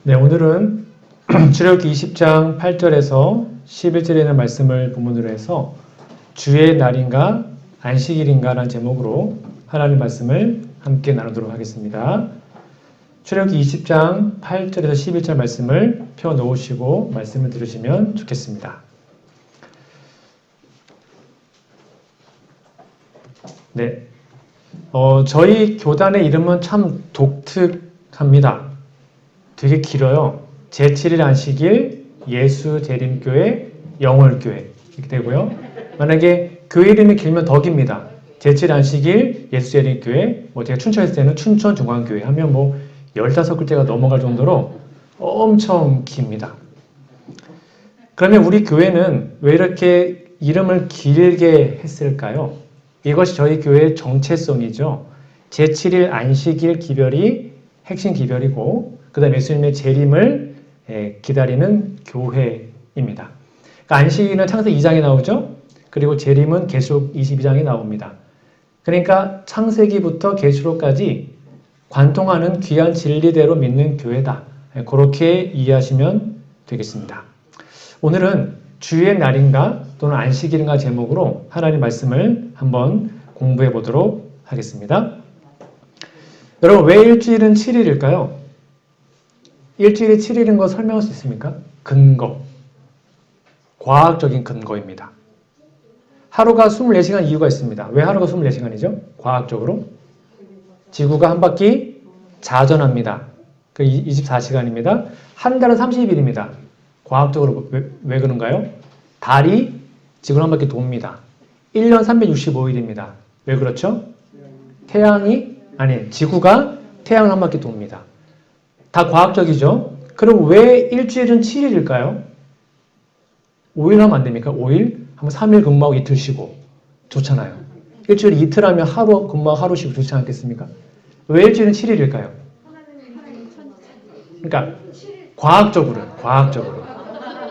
네, 오늘은 출애굽기 20장 8절에서 11절에 있는 말씀을 본문으로 해서 주의 날인가 안식일인가 라는 제목으로 하나님의 말씀을 함께 나누도록 하겠습니다. 출애굽기 20장 8절에서 11절 말씀을 펴놓으시고 말씀을 들으시면 좋겠습니다. 네, 저희 교단의 이름은 참 독특합니다. 되게 길어요. 제7일 안식일, 예수재림교회, 영월교회 이렇게 되고요. 만약에 교회 이름이 길면 더 깁니다. 제7일 안식일, 예수재림교회, 제가 춘천에 있을 때는 춘천중앙교회 하면 15글자가 넘어갈 정도로 엄청 깁니다. 그러면 우리 교회는 왜 이렇게 이름을 길게 했을까요? 이것이 저희 교회의 정체성이죠. 제7일 안식일 기별이 핵심 기별이고 그 다음에 예수님의 재림을 기다리는 교회입니다. 그러니까 안식일은 창세기 2장에 나오죠. 그리고 재림은 계시록 22장에 나옵니다. 그러니까 창세기부터 계시록까지 관통하는 귀한 진리대로 믿는 교회다. 그렇게 이해하시면 되겠습니다. 오늘은 주의 날인가 또는 안식일인가 제목으로 하나님 말씀을 한번 공부해 보도록 하겠습니다. 여러분, 왜 일주일은 7일일까요? 일주일이 7일인 거 설명할 수 있습니까? 근거. 과학적인 근거입니다. 하루가 24시간 이유가 있습니다. 왜 하루가 24시간이죠? 과학적으로. 지구가 한 바퀴 자전합니다. 그 24시간입니다. 한 달은 30일입니다. 과학적으로 왜 그런가요? 달이 지구를 한 바퀴 돕니다. 1년 365일입니다. 왜 그렇죠? 지구가 태양을 한 바퀴 돕니다. 다 과학적이죠? 그럼 왜 일주일은 7일일까요? 5일 하면 안 됩니까? 5일? 하면 3일 근무하고 이틀 쉬고. 좋잖아요. 일주일에 이틀 하면 하루 근무하고 하루 쉬고 좋지 않겠습니까? 왜 일주일은 7일일까요? 그러니까 과학적으로.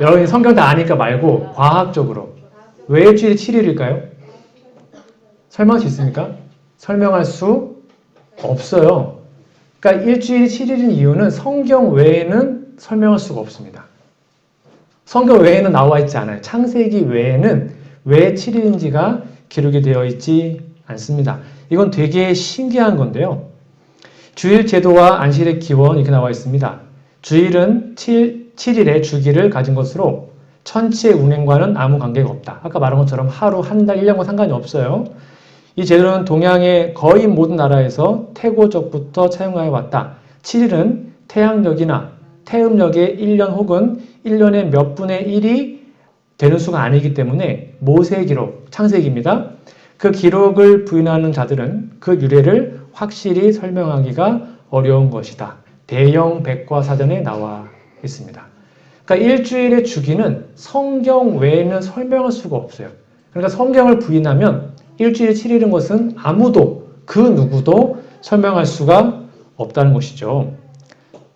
여러분이 성경 다 아니까 말고 과학적으로. 왜 일주일이 7일일까요? 설명할 수 있습니까? 설명할 수 없어요. 그러니까 일주일이 7일인 이유는 성경 외에는 설명할 수가 없습니다. 성경 외에는 나와 있지 않아요. 창세기 외에는 왜 7일인지가 기록이 되어 있지 않습니다. 이건 되게 신기한 건데요. 주일 제도와 안식일의 기원 이렇게 나와 있습니다. 주일은 7일의 주기를 가진 것으로 천치의 운행과는 아무 관계가 없다. 아까 말한 것처럼 하루, 한 달, 1년과 상관이 없어요. 이 제도는 동양의 거의 모든 나라에서 태고적부터 차용하여 왔다. 7일은 태양력이나 태음력의 1년 혹은 1년의 몇 분의 1이 되는 수가 아니기 때문에 모세 기록, 창세기입니다. 그 기록을 부인하는 자들은 그 유래를 확실히 설명하기가 어려운 것이다. 대영 백과사전에 나와 있습니다. 그러니까 일주일의 주기는 성경 외에는 설명할 수가 없어요. 그러니까 성경을 부인하면 일주일이 7일인 것은 아무도 그 누구도 설명할 수가 없다는 것이죠.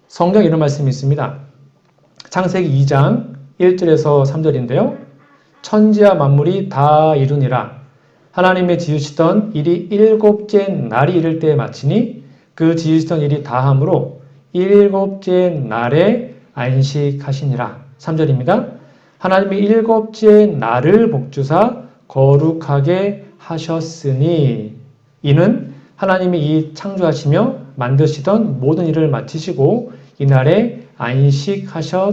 성경 이런 말씀이 있습니다. 창세기 2장 1절에서 3절인데요. 천지와 만물이 다 이루니라. 하나님의 지으시던 일이 일곱째 날이 이를 때에 마치니 그 지으시던 일이 다함으로 일곱째 날에 안식하시니라. 3절입니다. 하나님이 일곱째 날을 복주사 거룩하게 하셨으니 이는 하나님이 이 창조하시며 만드시던 모든 일을 마치시고 이날에 안식하셨음이더라.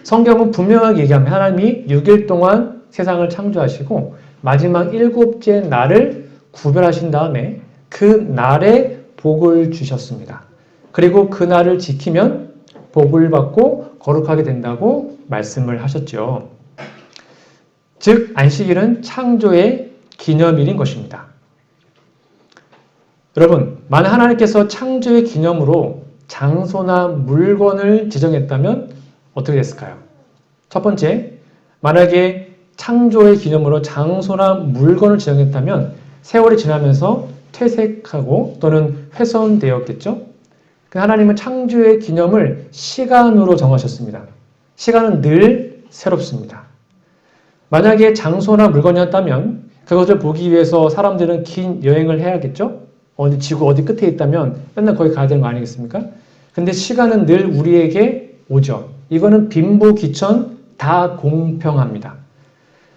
성경은 분명하게 얘기합니다. 하나님이 6일 동안 세상을 창조하시고 마지막 일곱째 날을 구별하신 다음에 그 날에 복을 주셨습니다. 그리고 그 날을 지키면 복을 받고 거룩하게 된다고 말씀을 하셨죠. 즉 안식일은 창조의 기념일인 것입니다. 여러분, 만약 하나님께서 창조의 기념으로 장소나 물건을 지정했다면 어떻게 됐을까요? 첫 번째, 만약에 창조의 기념으로 장소나 물건을 지정했다면 세월이 지나면서 퇴색하고 또는 훼손되었겠죠? 하나님은 창조의 기념을 시간으로 정하셨습니다. 시간은 늘 새롭습니다. 만약에 장소나 물건이었다면 그것을 보기 위해서 사람들은 긴 여행을 해야겠죠? 지구 어디 끝에 있다면 맨날 거기 가야 되는 거 아니겠습니까? 근데 시간은 늘 우리에게 오죠. 이거는 빈부, 기천 다 공평합니다.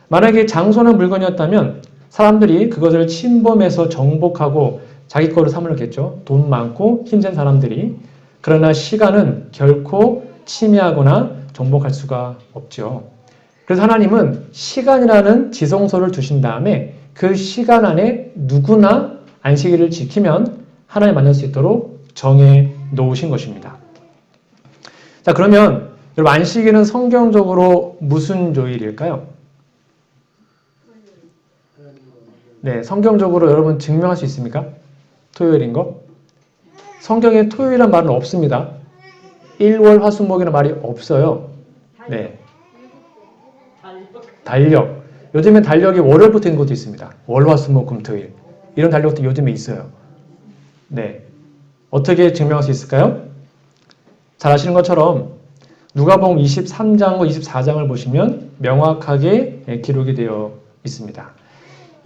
만약에 장소나 물건이었다면 사람들이 그것을 침범해서 정복하고 자기 거로 삼으려겠죠. 돈 많고 힘센 사람들이. 그러나 시간은 결코 침해하거나 정복할 수가 없죠. 그래서 하나님은 시간이라는 지성소를 두신 다음에 그 시간 안에 누구나 안식일을 지키면 하나님 만날 수 있도록 정해 놓으신 것입니다. 자, 그러면 여러분 안식일은 성경적으로 무슨 요일일까요? 네, 성경적으로 여러분 증명할 수 있습니까? 토요일인 거? 성경에 토요일이란 말은 없습니다. 일월 화수목이라는 말이 없어요. 네. 달력. 요즘엔 달력이 월요일부터 있는 것도 있습니다. 월, 화, 수, 목, 금, 토일. 이런 달력도 요즘에 있어요. 네. 어떻게 증명할 수 있을까요? 잘 아시는 것처럼 누가복음 23장과 24장을 보시면 명확하게 기록이 되어 있습니다.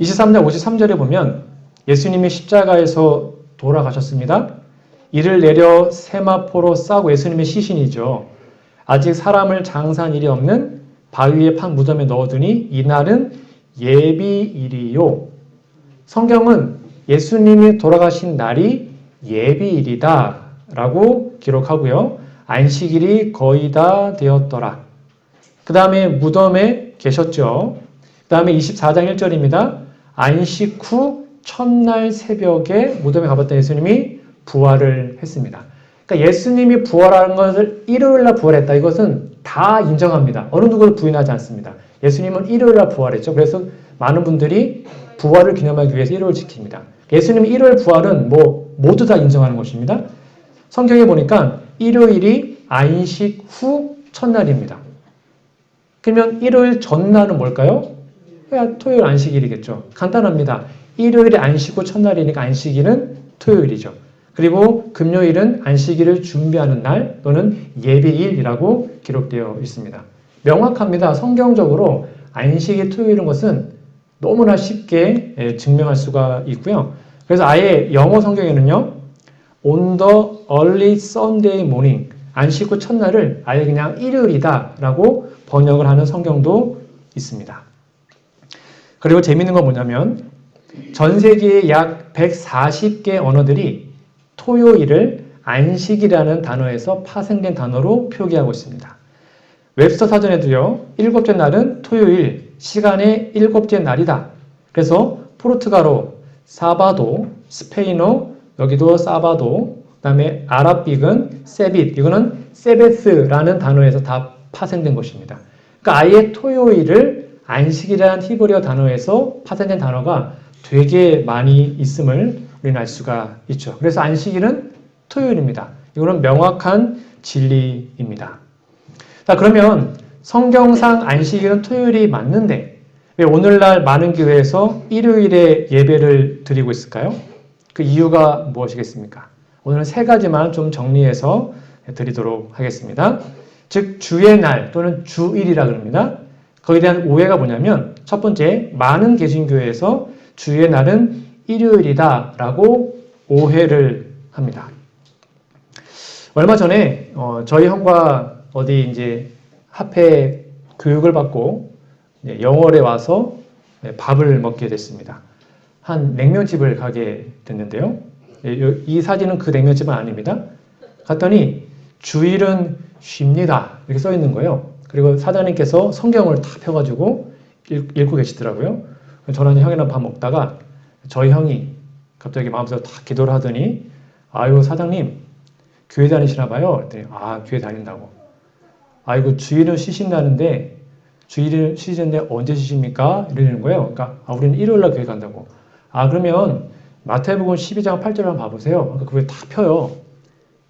23장 53절에 보면 예수님이 십자가에서 돌아가셨습니다. 이를 내려 세마포로 싸고 예수님의 시신이죠. 아직 사람을 장사한 일이 없는 바위에 판 무덤에 넣어두니 이날은 예비일이요. 성경은 예수님이 돌아가신 날이 예비일이다 라고 기록하고요. 안식일이 거의 다 되었더라. 그 다음에 무덤에 계셨죠. 그 다음에 24장 1절입니다. 안식 후 첫날 새벽에 무덤에 가봤던 예수님이 부활을 했습니다. 그러니까 예수님이 부활하는 것을 일요일날 부활했다. 이것은 다 인정합니다. 어느 누구도 부인하지 않습니다. 예수님은 일요일날 부활했죠. 그래서 많은 분들이 부활을 기념하기 위해서 일요일 지킵니다. 예수님의 일요일 부활은 모두 다 인정하는 것입니다. 성경에 보니까 일요일이 안식 후 첫날입니다. 그러면 일요일 전날은 뭘까요? 토요일 안식일이겠죠. 간단합니다. 일요일이 안식 후 첫날이니까 안식일은 토요일이죠. 그리고 금요일은 안식일을 준비하는 날 또는 예비일이라고 기록되어 있습니다. 명확합니다. 성경적으로 안식일 토요일인 것은 너무나 쉽게 증명할 수가 있고요. 그래서 아예 영어 성경에는요. On the early Sunday morning, 안식 후 첫날을 아예 그냥 일요일이다 라고 번역을 하는 성경도 있습니다. 그리고 재밌는 건 뭐냐면 전 세계의 약 140개 언어들이 토요일을 안식이라는 단어에서 파생된 단어로 표기하고 있습니다. 웹스터 사전에도요. 일곱째 날은 토요일, 시간의 일곱째 날이다. 그래서 포르투갈어, 사바도, 스페인어, 여기도 사바도, 그 다음에 아랍빅은 세빗, 이거는 세베스라는 단어에서 다 파생된 것입니다. 그러니까 아예 토요일을 안식이라는 히브리어 단어에서 파생된 단어가 되게 많이 있음을 우리는 알 수가 있죠. 그래서 안식일은 토요일입니다. 이거는 명확한 진리입니다. 자, 그러면 성경상 안식일은 토요일이 맞는데 왜 오늘날 많은 교회에서 일요일에 예배를 드리고 있을까요? 그 이유가 무엇이겠습니까? 오늘은 세 가지만 좀 정리해서 드리도록 하겠습니다. 즉 주의 날 또는 주일이라 그럽니다. 거기에 대한 오해가 뭐냐면 첫 번째, 많은 개신교회에서 주의 날은 일요일이다 라고 오해를 합니다. 얼마 전에 저희 형과 어디 이제 합회 교육을 받고 영월에 와서 밥을 먹게 됐습니다. 한 냉면집을 가게 됐는데요. 이 사진은 그 냉면집은 아닙니다. 갔더니 주일은 쉽니다 이렇게 써 있는 거예요. 그리고 사장님께서 성경을 다 펴가지고 읽고 계시더라고요. 저는 형이랑 밥 먹다가 저희 형이 갑자기 마음속으로 다 기도를 하더니 아유 사장님 교회 다니시나 봐요. 그랬더니 아 교회 다닌다고. 아이고 주일은 쉬신다는데 주일은 쉬시는데 언제 쉬십니까? 이러는 거예요. 그러니까 우리는 일요일날 교회 간다고. 아 그러면 마태복음 12장 8절 한번 봐보세요. 그러니까 그게 다 펴요.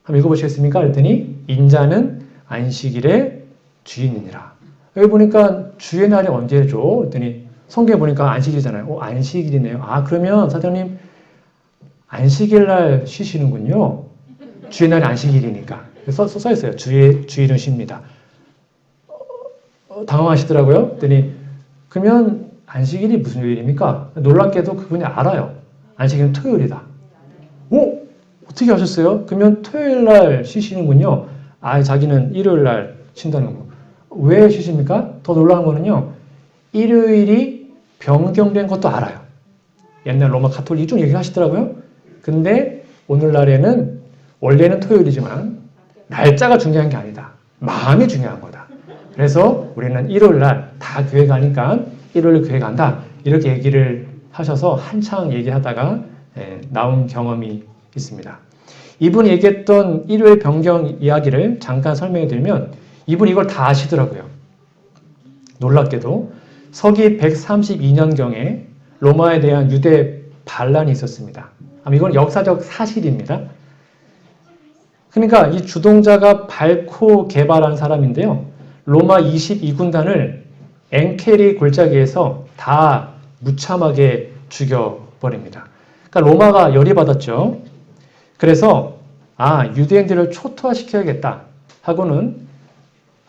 한번 읽어보시겠습니까? 그랬더니 인자는 안식일의 주인이니라. 여기 보니까 주의 날이 언제죠? 그랬더니 성경에 보니까 안식일이잖아요. 안식일이네요. 아 그러면 사장님 안식일 날 쉬시는군요. 주의 날이 안식일이니까. 써 있어요. 주일은 쉽니다. 당황하시더라고요. 그랬더니 그러면 안식일이 무슨 요일입니까? 놀랍게도 그분이 알아요. 안식일은 토요일이다. 어떻게 하셨어요? 그러면 토요일 날 쉬시는군요. 아, 자기는 일요일 날 쉰다는 거. 왜 쉬십니까? 더 놀라운 거는요. 일요일이 변경된 것도 알아요. 옛날 로마 가톨릭이 좀 얘기하시더라고요. 근데 오늘날에는 원래는 토요일이지만 날짜가 중요한 게 아니다. 마음이 중요한 거다. 그래서 우리는 일요일 날 다 교회 가니까 일요일 교회 간다. 이렇게 얘기를 하셔서 한창 얘기하다가 나온 경험이 있습니다. 이분이 얘기했던 일요일 변경 이야기를 잠깐 설명해 드리면 이분이 이걸 다 아시더라고요. 놀랍게도 서기 132년경에 로마에 대한 유대 반란이 있었습니다. 이건 역사적 사실입니다. 그러니까 이 주동자가 발코 개발한 사람인데요. 로마 22군단을 엥케리 골짜기에서 다 무참하게 죽여버립니다. 그러니까 로마가 열이 받았죠. 그래서 유대인들을 초토화시켜야겠다 하고는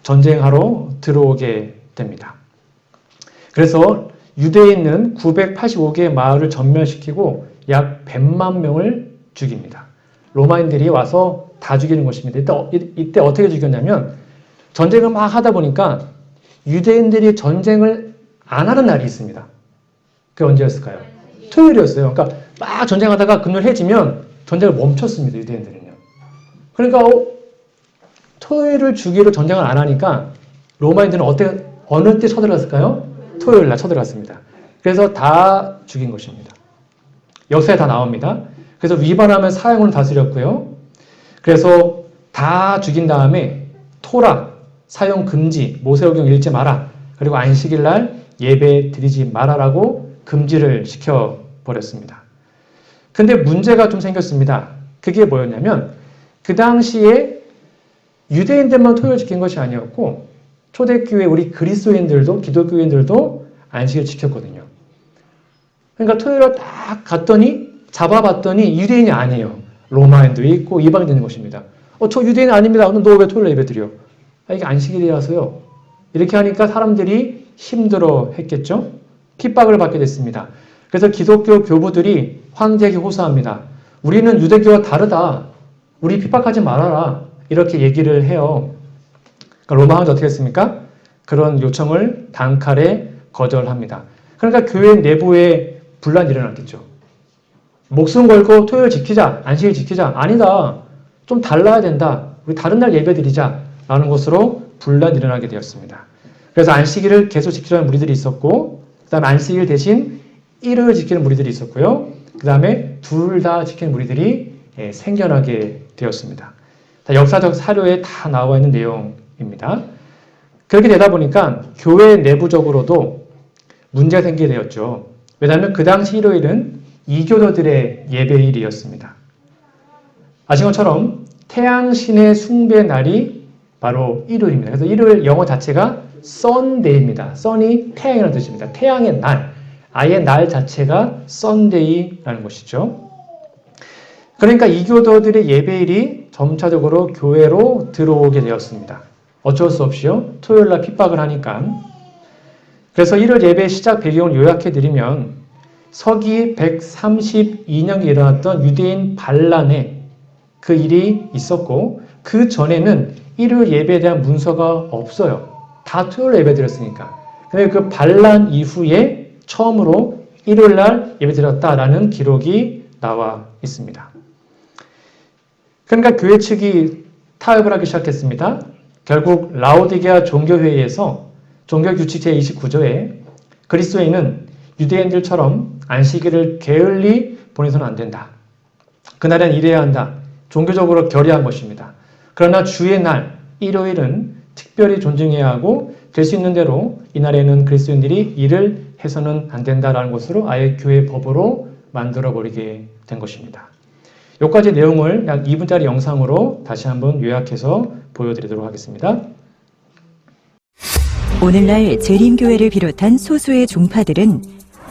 전쟁하러 들어오게 됩니다. 그래서 유대에 있는 985개의 마을을 전멸시키고 약 100만 명을 죽입니다. 로마인들이 와서 다 죽이는 것입니다. 이때 어떻게 죽였냐면 전쟁을 막 하다 보니까 유대인들이 전쟁을 안 하는 날이 있습니다. 그게 언제였을까요? 토요일이었어요. 그러니까 막 전쟁하다가 금요일 해지면 전쟁을 멈췄습니다. 유대인들은요. 그러니까 토요일을 주기로 전쟁을 안 하니까 로마인들은 어느 때 쳐들어갔을까요? 토요일 날 쳐들어갔습니다. 그래서 다 죽인 것입니다. 역사에 다 나옵니다. 그래서 위반하면 사형으로 다스렸고요. 그래서 다 죽인 다음에 토라, 사형 금지, 모세오경 읽지 마라. 그리고 안식일 날 예배 드리지 마라라고 금지를 시켜버렸습니다. 근데 문제가 좀 생겼습니다. 그게 뭐였냐면 그 당시에 유대인들만 토요일 지킨 것이 아니었고 초대교회 우리 그리스도인들도 기독교인들도 안식일 지켰거든요. 그러니까 토요일에 딱 갔더니 잡아봤더니 유대인이 아니에요. 로마인도 있고 이방인도 있는 것입니다. 저 유대인 아닙니다. 그럼 너 왜 토요일에 예배 드려? 이게 안식일이라서요. 이렇게 하니까 사람들이 힘들어 했겠죠. 핍박을 받게 됐습니다. 그래서 기독교 교부들이 황제에게 호소합니다. 우리는 유대교와 다르다. 우리 핍박하지 말아라. 이렇게 얘기를 해요. 그러니까 로마 황제 어떻게 했습니까? 그런 요청을 단칼에 거절합니다. 그러니까 교회 내부에 분란이 일어났겠죠. 목숨 걸고 토요일 지키자, 안식일 지키자. 아니다. 좀 달라야 된다. 우리 다른 날 예배 드리자. 라는 것으로 분란이 일어나게 되었습니다. 그래서 안식일을 계속 지키려는 무리들이 있었고 그 다음에 안식일 대신 일요일 지키는 무리들이 있었고요. 그 다음에 둘 다 지키는 무리들이 생겨나게 되었습니다. 다 역사적 사료에 다 나와 있는 내용입니다. 그렇게 되다 보니까 교회 내부적으로도 문제가 생기게 되었죠. 왜냐하면 그 당시 일요일은 이교도들의 예배일이었습니다. 아신 것처럼 태양신의 숭배 날이 바로 일요일입니다. 그래서 일요일 영어 자체가 Sunday입니다. Sun이 태양이라는 뜻입니다. 태양의 날. 아예 날 자체가 Sunday라는 것이죠. 그러니까 이교도들의 예배일이 점차적으로 교회로 들어오게 되었습니다. 어쩔 수 없이요. 토요일날 핍박을 하니까. 그래서 일요일 예배 시작 배경을 요약해드리면 서기 132년에 일어났던 유대인 반란에 그 일이 있었고 그 전에는 일요일 예배에 대한 문서가 없어요. 다 토요일 예배 드렸으니까. 근데 그 반란 이후에 처음으로 일요일 날 예배 드렸다라는 기록이 나와 있습니다. 그러니까 교회 측이 타협을 하기 시작했습니다. 결국 라오디게아 종교회의에서 종교규칙 제29조에 그리스도인은 유대인들처럼 안식일을 게을리 보내서는 안 된다. 그날엔 일해야 한다. 종교적으로 결의한 것입니다. 그러나 주의 날, 일요일은 특별히 존중해야 하고 될 수 있는 대로 이날에는 그리스도인들이 일을 해서는 안 된다라는 것으로 아예 교회 법으로 만들어버리게 된 것입니다. 여기까지 내용을 약 2분짜리 영상으로 다시 한번 요약해서 보여드리도록 하겠습니다. 오늘날 재림교회를 비롯한 소수의 종파들은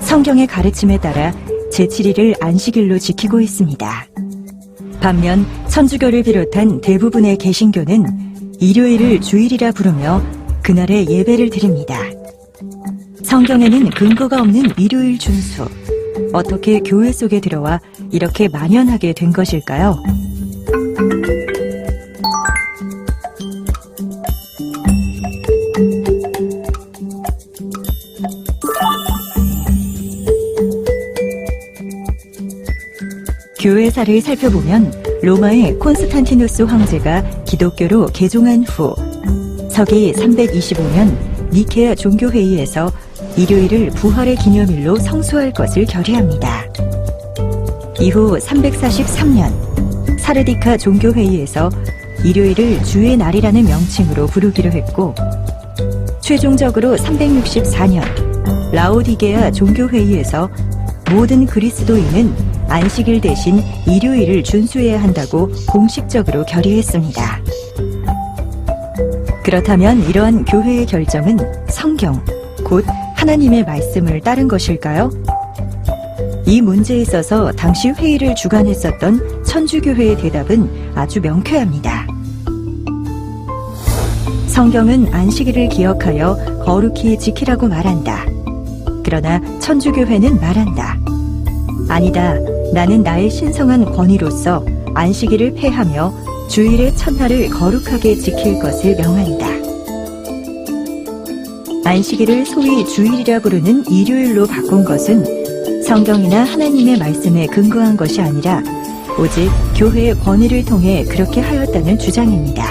성경의 가르침에 따라 제7일을 안식일로 지키고 있습니다. 반면 천주교를 비롯한 대부분의 개신교는 일요일을 주일이라 부르며 그날에 예배를 드립니다. 성경에는 근거가 없는 일요일 준수, 어떻게 교회 속에 들어와 이렇게 만연하게 된 것일까요? 역사를 살펴보면 로마의 콘스탄티누스 황제가 기독교로 개종한 후 서기 325년 니케아 종교회의에서 일요일을 부활의 기념일로 성수할 것을 결의합니다. 이후 343년 사르디카 종교회의에서 일요일을 주의 날이라는 명칭으로 부르기로 했고, 최종적으로 364년 라오디게아 종교회의에서 모든 그리스도인은 안식일 대신 일요일을 준수해야 한다고 공식적으로 결의했습니다. 그렇다면 이러한 교회의 결정은 성경, 곧 하나님의 말씀을 따른 것일까요? 이 문제에 있어서 당시 회의를 주관했었던 천주교회의 대답은 아주 명쾌합니다. 성경은 안식일을 기억하여 거룩히 지키라고 말한다. 그러나 천주교회는 말한다. 아니다. 나는 나의 신성한 권위로서 안식일을 폐하며 주일의 첫날을 거룩하게 지킬 것을 명한다. 안식일을 소위 주일이라 부르는 일요일로 바꾼 것은 성경이나 하나님의 말씀에 근거한 것이 아니라 오직 교회의 권위를 통해 그렇게 하였다는 주장입니다.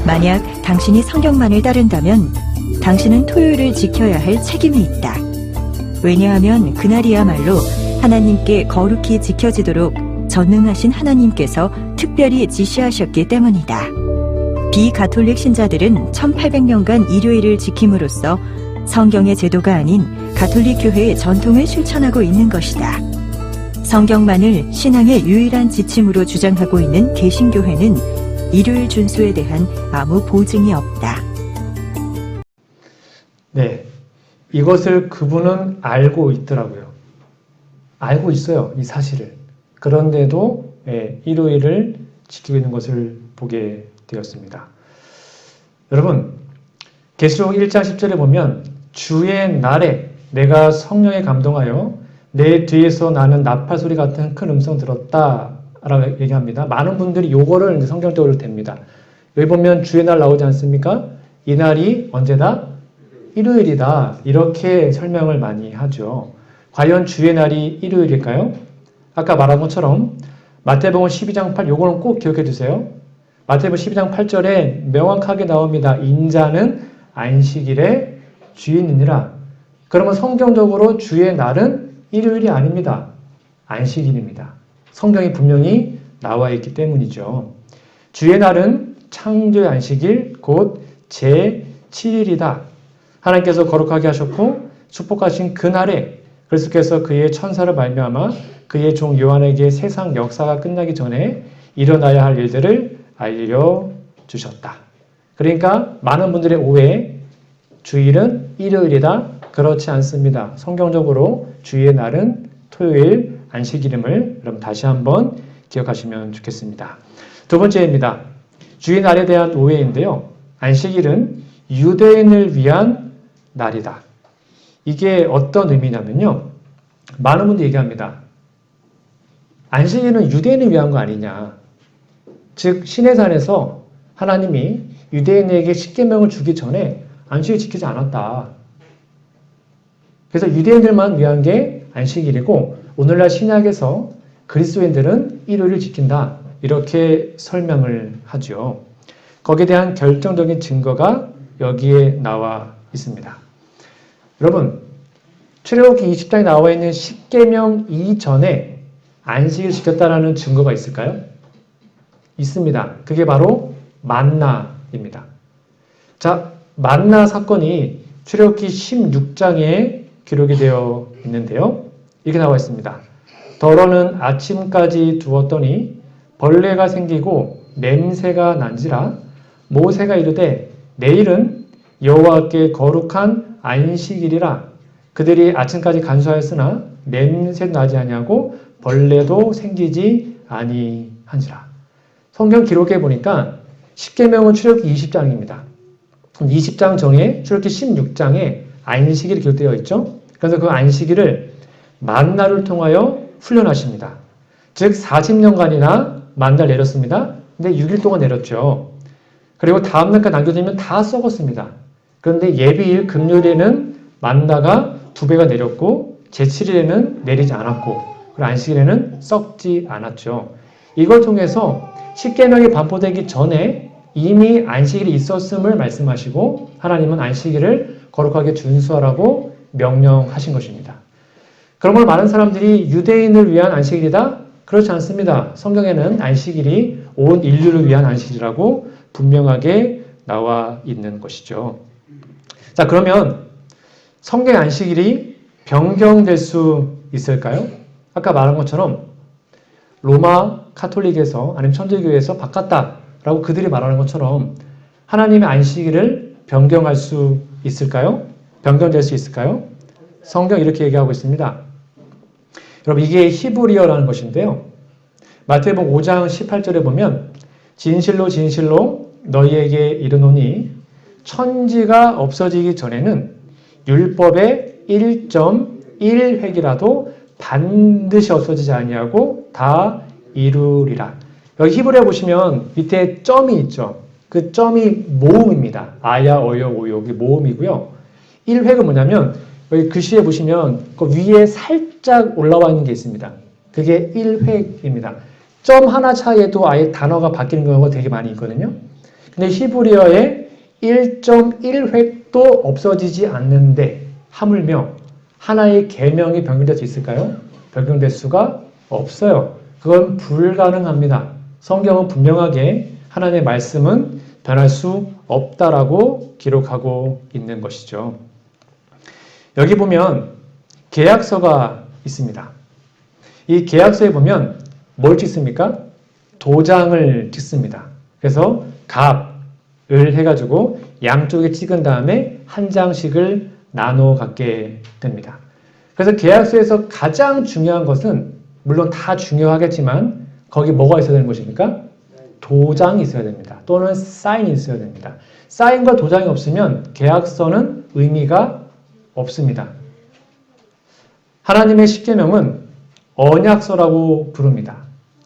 만약 당신이 성경만을 따른다면 당신은 토요일을 지켜야 할 책임이 있다. 왜냐하면 그날이야말로 하나님께 거룩히 지켜지도록 전능하신 하나님께서 특별히 지시하셨기 때문이다. 비가톨릭 신자들은 1800년간 일요일을 지킴으로써 성경의 제도가 아닌 가톨릭 교회의 전통을 실천하고 있는 것이다. 성경만을 신앙의 유일한 지침으로 주장하고 있는 개신교회는 일요일 준수에 대한 아무 보증이 없다. 네, 이것을 그분은 알고 있더라고요. 알고 있어요, 이 사실을. 그런데도 일요일을 지키고 있는 것을 보게 되었습니다. 여러분, 계시록 1장 10절에 보면 주의 날에 내가 성령에 감동하여 내 뒤에서 나는 나팔 소리 같은 큰 음성 들었다 라고 얘기합니다. 많은 분들이 요거를 성경적으로 댑니다. 여기 보면 주의 날 나오지 않습니까? 이 날이 언제다? 일요일이다. 이렇게 설명을 많이 하죠. 과연 주의 날이 일요일일까요? 아까 말한 것처럼 마태복음 12장 8 요거는 꼭 기억해 두세요. 마태복음 12장 8절에 명확하게 나옵니다. 인자는 안식일의 주인이니라. 그러면 성경적으로 주의 날은 일요일이 아닙니다. 안식일입니다. 성경이 분명히 나와 있기 때문이죠. 주의 날은 창조의 안식일 곧 제7일이다. 하나님께서 거룩하게 하셨고 축복하신 그날에 그리스도께서 그의 천사를 말미암아 그의 종 요한에게 세상 역사가 끝나기 전에 일어나야 할 일들을 알려주셨다. 그러니까 많은 분들의 오해, 주일은 일요일이다. 그렇지 않습니다. 성경적으로 주의 날은 토요일 안식일임을 여러분 다시 한번 기억하시면 좋겠습니다. 두 번째입니다. 주의 날에 대한 오해인데요. 안식일은 유대인을 위한 날이다. 이게 어떤 의미냐면요. 많은 분들이 얘기합니다. 안식일은 유대인을 위한 거 아니냐. 즉 시내산에서 하나님이 유대인에게 십계명을 주기 전에 안식일 지키지 않았다. 그래서 유대인들만 위한 게 안식일이고 오늘날 신약에서 그리스도인들은 일요일을 지킨다. 이렇게 설명을 하죠. 거기에 대한 결정적인 증거가 여기에 나와 있습니다. 여러분, 출애굽기 20장에 나와 있는 십계명 이전에 안식일을 지켰다라는 증거가 있을까요? 있습니다. 그게 바로 만나입니다. 자, 만나 사건이 출애굽기 16장에 기록이 되어 있는데요. 이렇게 나와 있습니다. 덜어는 아침까지 두었더니 벌레가 생기고 냄새가 난지라 모세가 이르되 내일은 여호와께 거룩한 안식일이라 그들이 아침까지 간수하였으나 냄새 나지 아니하고 벌레도 생기지 아니한지라. 성경 기록해 보니까 십계명은 출애굽기 20장입니다. 20장 전에 출애굽기 16장에 안식일이 기록되어 있죠. 그래서 그 안식일을 만나를 통하여 훈련하십니다. 즉 40년간이나 만나를 내렸습니다. 근데 6일 동안 내렸죠. 그리고 다음 날까지 남겨두면 다 썩었습니다. 그런데 예비일 금요일에는 만나가 2배가 내렸고 제7일에는 내리지 않았고 그리고 안식일에는 썩지 않았죠. 이걸 통해서 십계명이 반포되기 전에 이미 안식일이 있었음을 말씀하시고 하나님은 안식일을 거룩하게 준수하라고 명령하신 것입니다. 그런 걸 많은 사람들이 유대인을 위한 안식일이다? 그렇지 않습니다. 성경에는 안식일이 온 인류를 위한 안식일이라고 분명하게 나와 있는 것이죠. 자, 그러면 성경의 안식일이 변경될 수 있을까요? 아까 말한 것처럼 로마 카톨릭에서 아니면 천주교에서 바꿨다라고 그들이 말하는 것처럼 하나님의 안식일을 변경할 수 있을까요? 변경될 수 있을까요? 성경 이렇게 얘기하고 있습니다. 여러분 이게 히브리어라는 것인데요. 마태복음 5장 18절에 보면 진실로 진실로 너희에게 이르노니 천지가 없어지기 전에는 율법의 1.1획이라도 반드시 없어지지 아니하고 다 이루리라. 여기 히브리어 보시면 밑에 점이 있죠. 그 점이 모음입니다. 아야, 어여, 오요. 이게 모음이고요. 1획은 뭐냐면 여기 글씨에 보시면 그 위에 살짝 올라와 있는 게 있습니다. 그게 1획입니다. 점 하나 차이에도 아예 단어가 바뀌는 경우가 되게 많이 있거든요. 근데 히브리어에 1.1획도 없어지지 않는데 하물며 하나의 계명이 변경될 수 있을까요? 변경될 수가 없어요. 그건 불가능합니다. 성경은 분명하게 하나님의 말씀은 변할 수 없다라고 기록하고 있는 것이죠. 여기 보면 계약서가 있습니다. 이 계약서에 보면 뭘 찍습니까? 도장을 찍습니다. 그래서 갑을 해가지고 양쪽에 찍은 다음에 한 장씩을 나눠 갖게 됩니다. 그래서 계약서에서 가장 중요한 것은 물론 다 중요하겠지만 거기 뭐가 있어야 되는 것입니까? 도장이 있어야 됩니다. 또는 사인이 있어야 됩니다. 사인과 도장이 없으면 계약서는 의미가 없습니다. 하나님의 십계명은 언약서라고 부릅니다.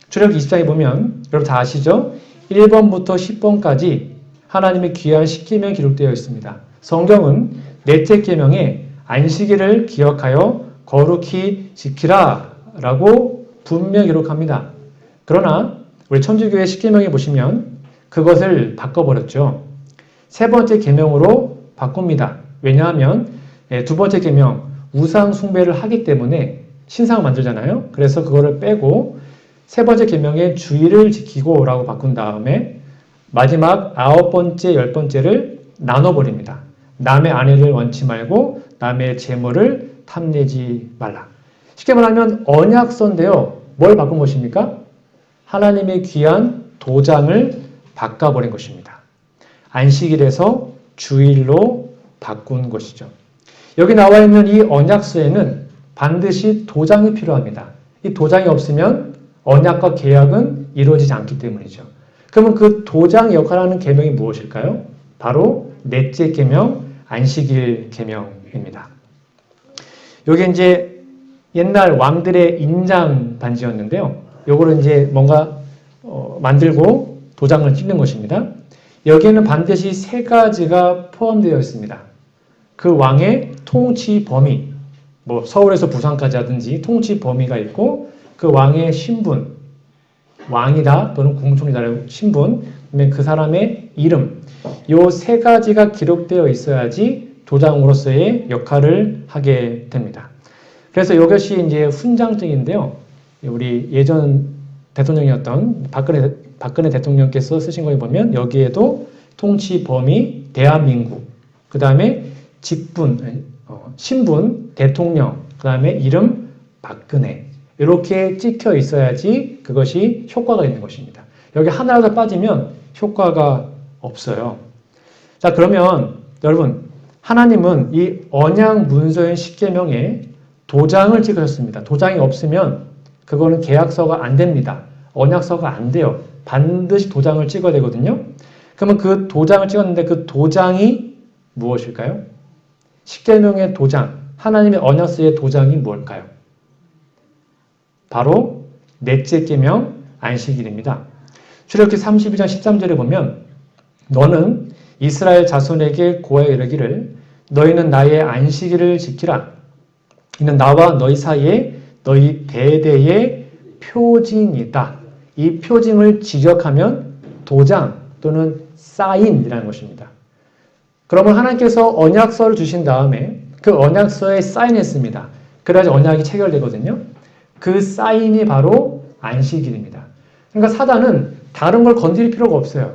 출애굽기 20장에 보면 여러분 다 아시죠? 1번부터 10번까지 하나님의 귀한 십계명이 기록되어 있습니다. 성경은 넷째 계명에 안식일을 기억하여 거룩히 지키라 라고 분명히 기록합니다. 그러나 우리 천주교의 십계명에 보시면 그것을 바꿔버렸죠. 세 번째 계명으로 바꿉니다. 왜냐하면 두 번째 계명 우상 숭배를 하기 때문에 신상을 만들잖아요. 그래서 그거를 빼고 세 번째 계명의 주의를 지키고 라고 바꾼 다음에 마지막 9번째, 10번째를 나눠버립니다. 남의 아내를 원치 말고 남의 재물을 탐내지 말라. 쉽게 말하면 언약서인데요. 뭘 바꾼 것입니까? 하나님의 귀한 도장을 바꿔버린 것입니다. 안식일에서 주일로 바꾼 것이죠. 여기 나와 있는 이 언약서에는 반드시 도장이 필요합니다. 이 도장이 없으면 언약과 계약은 이루어지지 않기 때문이죠. 그러면 그 도장의 역할을 하는 계명이 무엇일까요? 바로 넷째 계명, 안식일 계명입니다. 여기 이제 옛날 왕들의 인장 반지였는데요. 요거를 이제 뭔가 만들고 도장을 찍는 것입니다. 여기에는 반드시 세 가지가 포함되어 있습니다. 그 왕의 통치 범위, 뭐 서울에서 부산까지 하든지 통치 범위가 있고 그 왕의 신분, 왕이다 또는 공총리다라는 신분, 그다음에 그 사람의 이름, 요 세 가지가 기록되어 있어야지 도장으로서의 역할을 하게 됩니다. 그래서 이것이 이제 훈장증인데요. 우리 예전 대통령이었던 박근혜 대통령께서 쓰신 거에 보면 여기에도 통치 범위, 대한민국, 그 다음에 직분, 신분, 대통령, 그 다음에 이름, 박근혜. 이렇게 찍혀 있어야지 그것이 효과가 있는 것입니다. 여기 하나라도 빠지면 효과가 없어요. 자, 그러면 여러분, 하나님은 이 언약 문서인 십계명에 도장을 찍으셨습니다. 도장이 없으면 그거는 계약서가 안 됩니다. 언약서가 안 돼요. 반드시 도장을 찍어야 되거든요. 그러면 그 도장을 찍었는데 그 도장이 무엇일까요? 십계명의 도장, 하나님의 언약서의 도장이 무엇일까요? 바로 넷째 계명 안식일입니다. 출애굽기 32장 13절에 보면 너는 이스라엘 자손에게 고하여 이르기를 너희는 나의 안식일을 지키라. 이는 나와 너희 사이에 너희 대대의 표징이다. 이 표징을 지적하면 도장 또는 사인이라는 것입니다. 그러면 하나님께서 언약서를 주신 다음에 그 언약서에 사인했습니다. 그래야지 언약이 체결되거든요. 그 사인이 바로 안식일입니다. 그러니까 사단은 다른 걸 건드릴 필요가 없어요.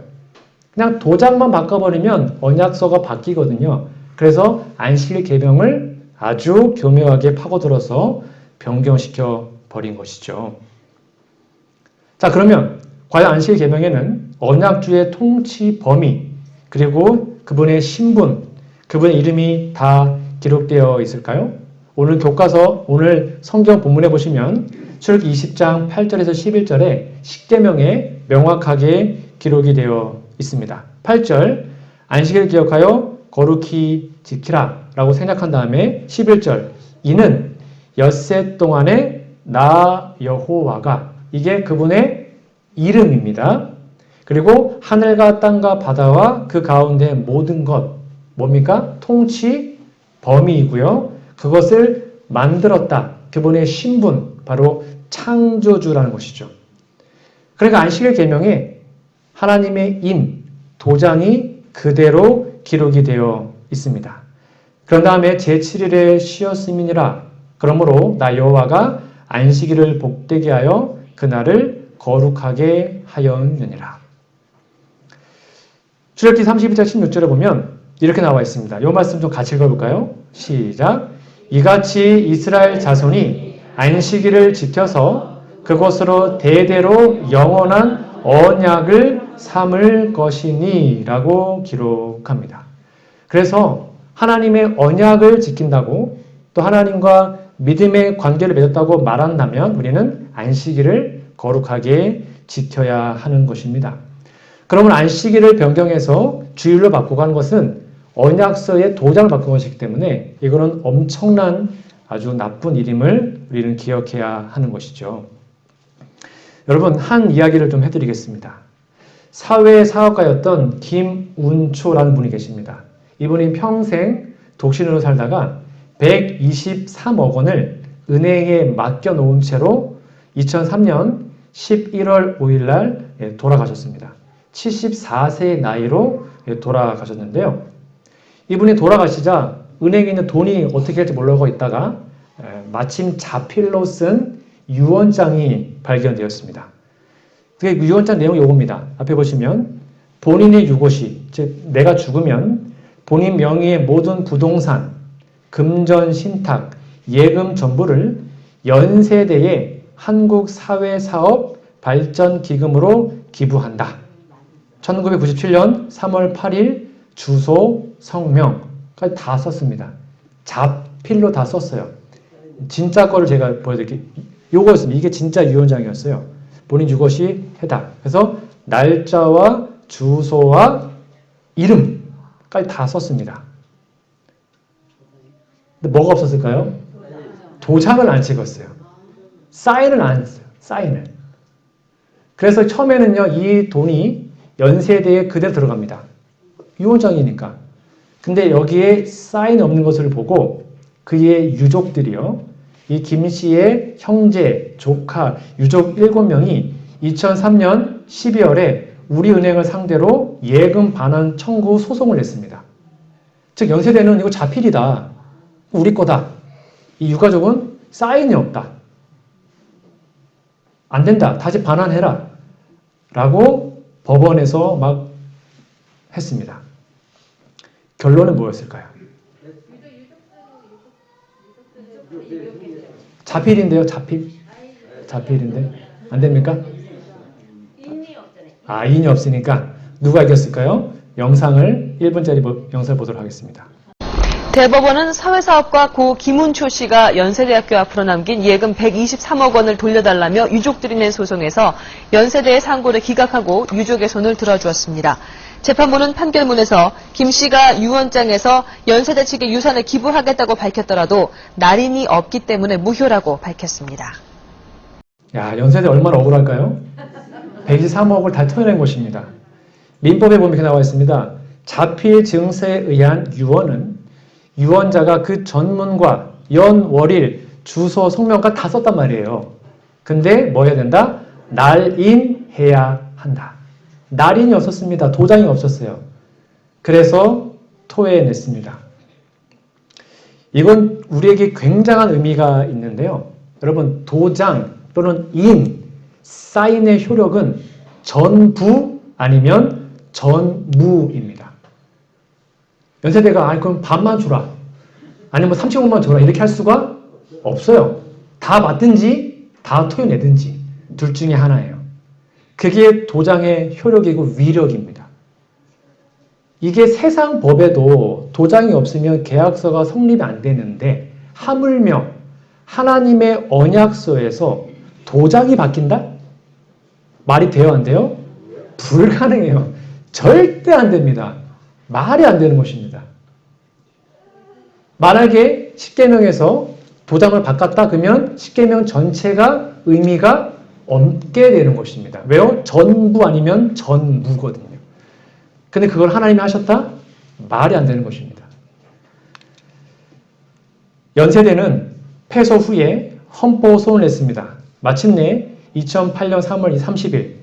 그냥 도장만 바꿔버리면 언약서가 바뀌거든요. 그래서 안식일 계명을 아주 교묘하게 파고들어서 변경시켜 버린 것이죠. 자, 그러면 과연 안식일 계명에는 언약주의 통치 범위 그리고 그분의 신분, 그분의 이름이 다 기록되어 있을까요? 오늘 교과서, 오늘 성경 본문에 보시면 출애굽기 20장 8절에서 11절에 십계명에 명확하게 기록이 되어 있습니다. 8절 안식일을 기억하여 거룩히 지키라 라고 생략한 다음에 11절 이는 엿새 동안에 나 여호와가 이게 그분의 이름입니다. 그리고 하늘과 땅과 바다와 그 가운데 모든 것 뭡니까? 통치 범위이고요. 그것을 만들었다. 그분의 신분 바로 창조주라는 것이죠. 그러니까 안식일 계명에 하나님의 인, 도장이 그대로 기록이 되어 있습니다. 그런 다음에 제7일에 쉬었음이니라. 그러므로 나 여호와가 안식일을 복되게 하여 그날을 거룩하게 하였느니라. 출애굽기 32장 16절에 보면 이렇게 나와 있습니다. 이 말씀 좀 같이 읽어볼까요? 시작. 이같이 이스라엘 자손이 안식일을 지켜서 그것으로 대대로 영원한 언약을 삼을 것이니 라고 기록합니다. 그래서 하나님의 언약을 지킨다고 또 하나님과 믿음의 관계를 맺었다고 말한다면 우리는 안식일을 거룩하게 지켜야 하는 것입니다. 그러면 안식일을 변경해서 주일로 바꾸고 하는 것은 언약서의 도장을 바꾼 것이기 때문에 이거는 엄청난 아주 나쁜 일임을 우리는 기억해야 하는 것이죠. 여러분, 한 이야기를 좀 해드리겠습니다. 사회사업가였던 김운초라는 분이 계십니다. 이분이 평생 독신으로 살다가 123억 원을 은행에 맡겨놓은 채로 2003년 11월 5일 날 돌아가셨습니다. 74세의 나이로 돌아가셨는데요. 이분이 돌아가시자 은행에 있는 돈이 어떻게 할지 모르고 있다가 마침 자필로 쓴 유언장이 발견되었습니다. 그 유언장 내용이 이겁니다. 앞에 보시면 본인의 유고시, 즉 내가 죽으면 본인 명의의 모든 부동산, 금전 신탁, 예금 전부를 연세대의 한국사회사업발전기금으로 기부한다. 1997년 3월 8일 주소, 성명까지 다 썼습니다. 자필로 다 썼어요. 진짜 거를 제가 보여드릴게요. 요거였습니다. 이게 진짜 유언장이었어요. 본인 유고시 해당. 그래서 날짜와 주소와 이름까지 다 썼습니다. 근데 뭐가 없었을까요? 도장을 안 찍었어요. 사인을 안 했어요. 사인을. 그래서 처음에는요, 이 돈이 연세대에 그대로 들어갑니다. 유언장이니까. 근데 여기에 사인이 없는 것을 보고 그의 유족들이요, 이 김 씨의 형제, 조카, 유족 7명이 2003년 12월에 우리은행을 상대로 예금 반환 청구 소송을 냈습니다. 즉 연세대는 이거 자필이다. 우리 거다. 이 유가족은 사인이 없다. 안 된다. 다시 반환해라. 라고 법원에서 막 했습니다. 결론은 뭐였을까요? 자필인데요. 자필인데 안 됩니까? 인이 없으니까 누가 이겼을까요? 영상을 1분짜리 영상을 보도록 하겠습니다. 대법원은 사회사업가 고 김운초 씨가 연세대학교 앞으로 남긴 예금 123억 원을 돌려달라며 유족들이 낸 소송에서 연세대의 상고를 기각하고 유족의 손을 들어주었습니다. 재판부는 판결문에서 김 씨가 유언장에서 연세대 측에 유산을 기부하겠다고 밝혔더라도 날인이 없기 때문에 무효라고 밝혔습니다. 야, 연세대 얼마나 억울할까요? 123억을 다 털어낸 것입니다. 민법에 보면 이렇게 나와 있습니다. 자필 증서에 의한 유언은 유언자가 그 전문과 연, 월일, 주소, 성명과 다 썼단 말이에요. 근데 뭐 해야 된다? 날인해야 한다. 날인이 없었습니다. 도장이 없었어요. 그래서 토해냈습니다. 이건 우리에게 굉장한 의미가 있는데요. 여러분, 도장 또는 인, 사인의 효력은 전부 아니면 전무입니다. 연세대가 그럼 반만 주라. 아니면 35만 줘라. 이렇게 할 수가 없어요. 다 맞든지 다 토해내든지 둘 중에 하나예요. 그게 도장의 효력이고 위력입니다. 이게 세상 법에도 도장이 없으면 계약서가 성립이 안 되는데 하물며 하나님의 언약서에서 도장이 바뀐다? 말이 돼요, 안 돼요? 불가능해요. 절대 안 됩니다. 말이 안 되는 것입니다. 만약에 십계명에서 도장을 바꿨다 그러면 십계명 전체가 의미가 없게 되는 것입니다. 왜요? 전부 아니면 전무거든요. 근데 그걸 하나님이 하셨다? 말이 안 되는 것입니다. 연세대는 폐소 후에 헌법 소원을 냈습니다. 마침내 2008년 3월 30일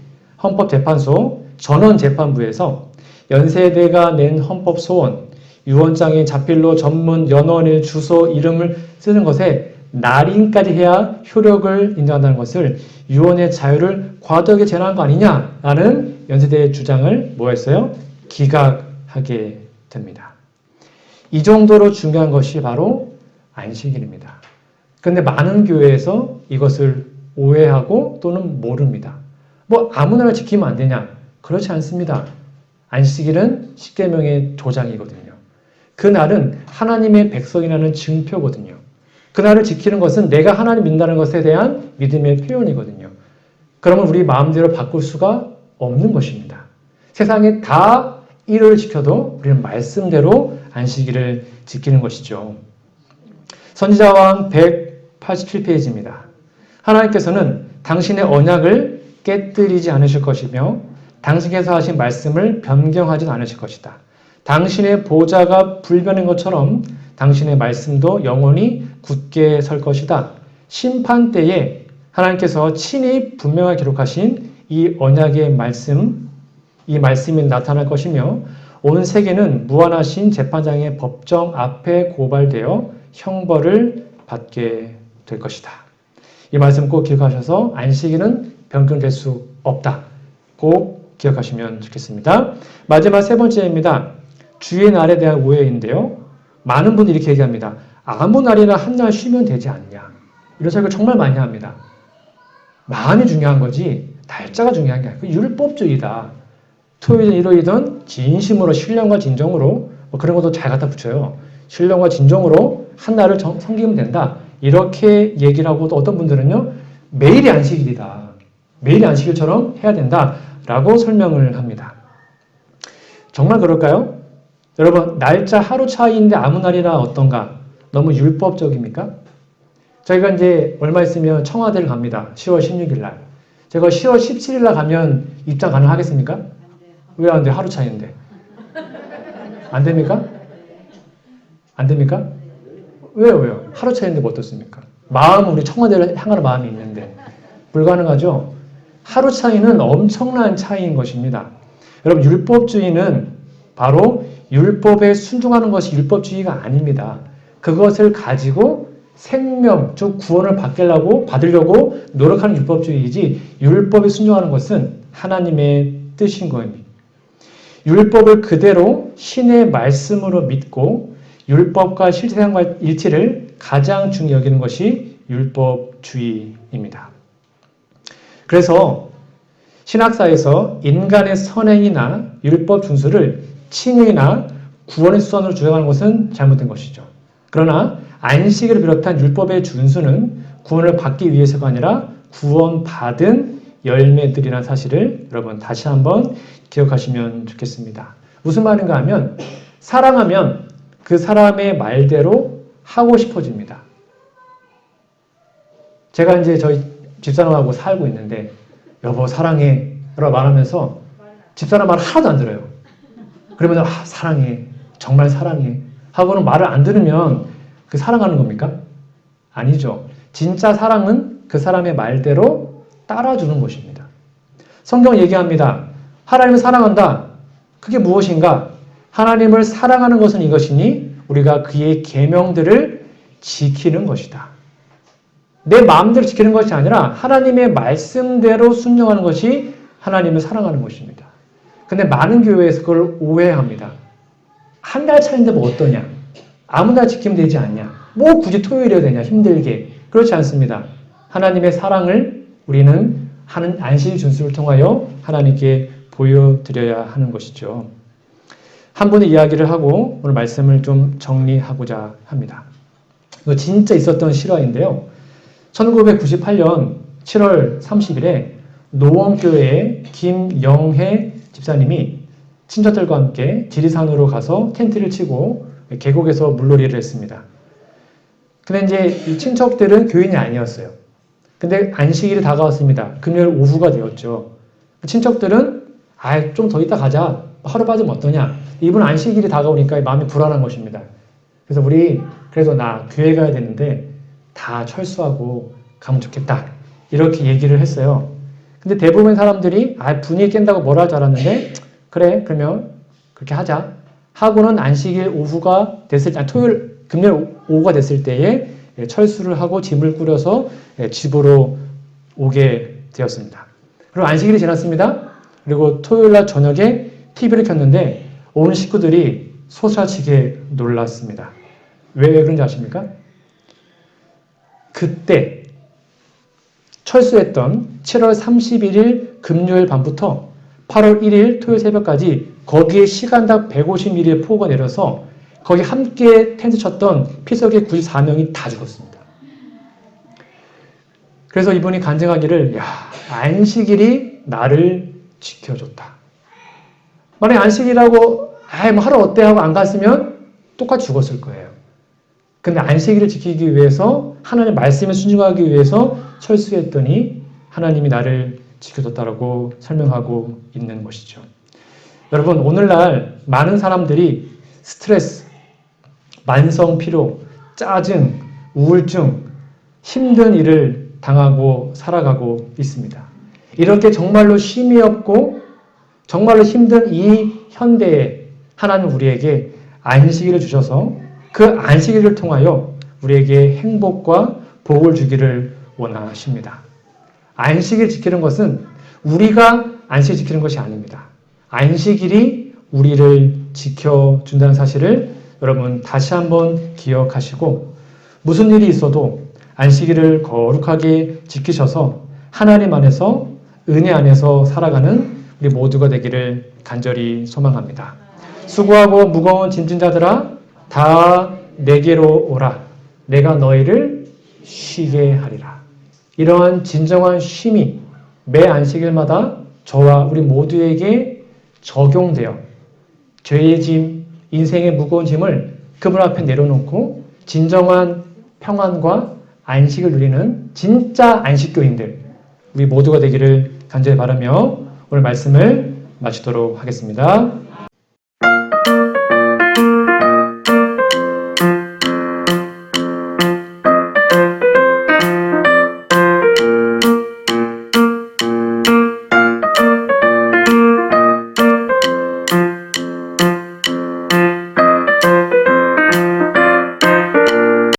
헌법재판소 전원재판부에서 연세대가 낸 헌법 소원, 유언장에 자필로 전문 연원의 주소, 이름을 쓰는 것에 날인까지 해야 효력을 인정한다는 것을 유언의 자유를 과도하게 제한한 거 아니냐라는 연세대의 주장을 뭐 했어요? 기각하게 됩니다. 이 정도로 중요한 것이 바로 안식일입니다. 그런데 많은 교회에서 이것을 오해하고 또는 모릅니다. 뭐 아무나 지키면 안 되냐? 그렇지 않습니다. 안식일은 십계명의 도장이거든요. 그날은 하나님의 백성이라는 증표거든요. 그날을 지키는 것은 내가 하나님 믿는다는 것에 대한 믿음의 표현이거든요. 그러면 우리 마음대로 바꿀 수가 없는 것입니다. 세상에 다 일요일 지켜도 우리는 말씀대로 안식일을 지키는 것이죠. 선지자왕 187페이지입니다. 하나님께서는 당신의 언약을 깨뜨리지 않으실 것이며 당신께서 하신 말씀을 변경하지 않으실 것이다. 당신의 보좌가 불변한 것처럼 당신의 말씀도 영원히 굳게 설 것이다. 심판 때에 하나님께서 친히 분명하게 기록하신 이 언약의 말씀, 이 말씀이 나타날 것이며 온 세계는 무한하신 재판장의 법정 앞에 고발되어 형벌을 받게 될 것이다. 이 말씀 꼭 기억하셔서 안식일은 변경될 수 없다. 꼭 기억하시면 좋겠습니다. 마지막 세 번째입니다. 주의 날에 대한 오해인데요. 많은 분들이 이렇게 얘기합니다. 아무 날이나 한 날 쉬면 되지 않냐. 이런 생각을 정말 많이 합니다. 많이 중요한 거지 날짜가 중요한 게 아니고 율법주의다. 토요일이든 일요일이든 진심으로 신령과 진정으로 뭐 그런 것도 잘 갖다 붙여요. 신령과 진정으로 한 날을 섬기면 된다. 이렇게 얘기를 하고 또 어떤 분들은요. 매일이 안식일이다. 매일이 안식일처럼 해야 된다라고 설명을 합니다. 정말 그럴까요? 여러분 날짜 하루 차이인데 아무 날이나 어떤가? 너무 율법적입니까? 저희가 이제 얼마 있으면 청와대를 갑니다. 10월 16일 날. 제가 10월 17일 날 가면 입장 가능하겠습니까? 왜 안 돼? 하루 차이인데. 안 됩니까? 안 됩니까? 왜요? 하루 차이인데 뭐 어떻습니까? 마음은 우리 청와대를 향하는 마음이 있는데 불가능하죠? 하루 차이는 엄청난 차이인 것입니다. 여러분 율법주의는 바로 율법에 순종하는 것이 율법주의가 아닙니다. 그것을 가지고 생명, 즉 구원을 받으려고 노력하는 율법주의이지 율법에 순종하는 것은 하나님의 뜻인 겁니다. 율법을 그대로 신의 말씀으로 믿고 율법과 실생활 일치를 가장 중요히 여기는 것이 율법주의입니다. 그래서 신학사에서 인간의 선행이나 율법 준수를 칭의나 구원의 수단으로 주장하는 것은 잘못된 것이죠. 그러나 안식일을 비롯한 율법의 준수는 구원을 받기 위해서가 아니라 구원받은 열매들이라는 사실을 여러분 다시 한번 기억하시면 좋겠습니다. 무슨 말인가 하면 사랑하면 그 사람의 말대로 하고 싶어집니다. 제가 이제 저희 집사람하고 살고 있는데 여보 사랑해 라고 말하면서 집사람 말 하나도 안 들어요. 그러면 사랑해 정말 사랑해 하고는 말을 안 들으면 그 사랑하는 겁니까? 아니죠. 진짜 사랑은 그 사람의 말대로 따라주는 것입니다. 성경 얘기합니다. 하나님을 사랑한다. 그게 무엇인가? 하나님을 사랑하는 것은 이것이니 우리가 그의 계명들을 지키는 것이다. 내 마음대로 지키는 것이 아니라 하나님의 말씀대로 순종하는 것이 하나님을 사랑하는 것입니다. 근데 많은 교회에서 그걸 오해합니다. 한 달 차인데 뭐 어떠냐? 아무 날 지키면 되지 않냐? 뭐 굳이 토요일이어야 되냐? 힘들게. 그렇지 않습니다. 하나님의 사랑을 우리는 하는 안식 준수를 통하여 하나님께 보여드려야 하는 것이죠. 한 분의 이야기를 하고 오늘 말씀을 좀 정리하고자 합니다. 이거 진짜 있었던 실화인데요. 1998년 7월 30일에 노원교회의 김영혜 집사님이 친척들과 함께 지리산으로 가서 텐트를 치고 계곡에서 물놀이를 했습니다. 근데 이제 이 친척들은 교인이 아니었어요. 근데 안식일이 다가왔습니다. 금요일 오후가 되었죠. 친척들은 좀 더 이따 가자. 하루 빠지면 어떠냐. 이분 안식일이 다가오니까 마음이 불안한 것입니다. 그래서 우리 그래도 나 교회 가야 되는데 다 철수하고 가면 좋겠다. 이렇게 얘기를 했어요. 근데 대부분 사람들이 분위기 깬다고 뭐라 할 줄 알았는데 그래 그러면 그렇게 하자 하고는 안식일 오후가 됐을 때 토요일 금요일 오후가 됐을 때에 철수를 하고 짐을 꾸려서 집으로 오게 되었습니다. 그리고 안식일이 지났습니다. 그리고 토요일날 저녁에 TV를 켰는데 온 식구들이 솟아치게 놀랐습니다. 왜 그런지 아십니까? 그때 철수했던 7월 31일 금요일 밤부터 8월 1일 토요일 새벽까지 거기에 시간당 150mm의 폭우가 내려서 거기 함께 텐트 쳤던 피서객 94명이 다 죽었습니다. 그래서 이분이 간증하기를 안식일이 나를 지켜줬다. 만약에 안식일이라고 뭐 하루 어때 하고 안 갔으면 똑같이 죽었을 거예요. 근데 안식일을 지키기 위해서 하나님의 말씀에 순종하기 위해서 철수했더니 하나님이 나를 지켜줬다라고 설명하고 있는 것이죠. 여러분 오늘날 많은 사람들이 스트레스, 만성 피로, 짜증, 우울증, 힘든 일을 당하고 살아가고 있습니다. 이렇게 정말로 쉼이 없고 정말로 힘든 이 현대에 하나님 우리에게 안식일을 주셔서 그 안식일을 통하여 우리에게 행복과 복을 주기를 원하십니다. 안식일 지키는 것은 우리가 안식일 지키는 것이 아닙니다. 안식일이 우리를 지켜준다는 사실을 여러분 다시 한번 기억하시고 무슨 일이 있어도 안식일을 거룩하게 지키셔서 하나님 안에서 은혜 안에서 살아가는 우리 모두가 되기를 간절히 소망합니다. 수고하고 무거운 짐진 자들아 다 내게로 오라. 내가 너희를 쉬게 하리라. 이러한 진정한 쉼이 매 안식일마다 저와 우리 모두에게 적용되어 죄의 짐, 인생의 무거운 짐을 그분 앞에 내려놓고 진정한 평안과 안식을 누리는 진짜 안식교인들 우리 모두가 되기를 간절히 바라며 오늘 말씀을 마치도록 하겠습니다.